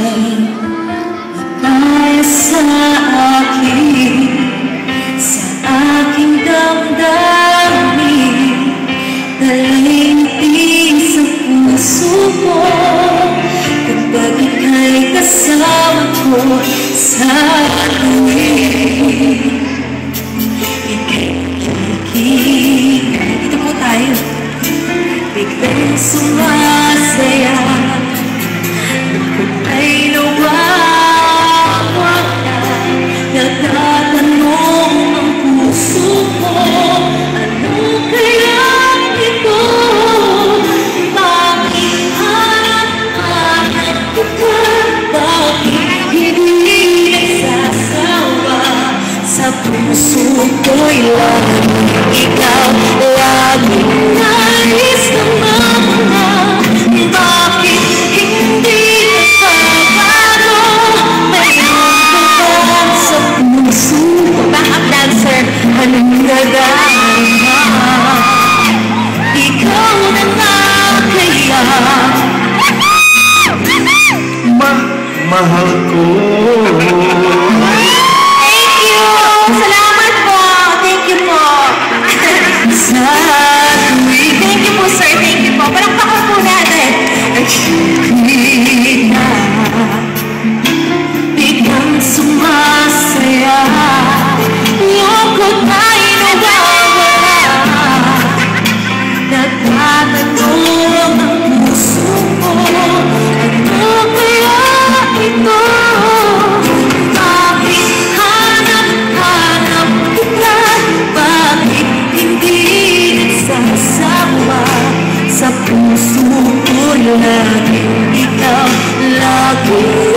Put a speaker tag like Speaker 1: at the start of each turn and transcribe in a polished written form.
Speaker 1: ligaya sa akin, sa aking damdamin, talintin sa puso ko kapag ika'y kasama ko sa tuwing ikikikik. Dito po tayo. Biglang sumasaya, lungkot ay nawawala, nagtatanong ang puso ko, ano kaya ito? Bakit hanap-hanap ko ka? Bakit hindi nagsasawa? Sa puso ko'y laging ikaw, laging nais na mamula. Bakit hindi nagbabago? Mayroon ka ba sa puso ko? Backup dancer, anong nadarama? Ikaw na nga kaya
Speaker 2: mahal ko.
Speaker 1: Thank you! Salamat po! Thank you po! Thank you po, sir. Thank you po. Palakpakan po natin. Kita biglang sumasaya, lungkot ay nawawala, nagtatanong ang puso ko, ano kaya ito? Bakit hanap-hanap kita? Bakit hindi nagsasawa? Sa puso ko laging ikaw, laging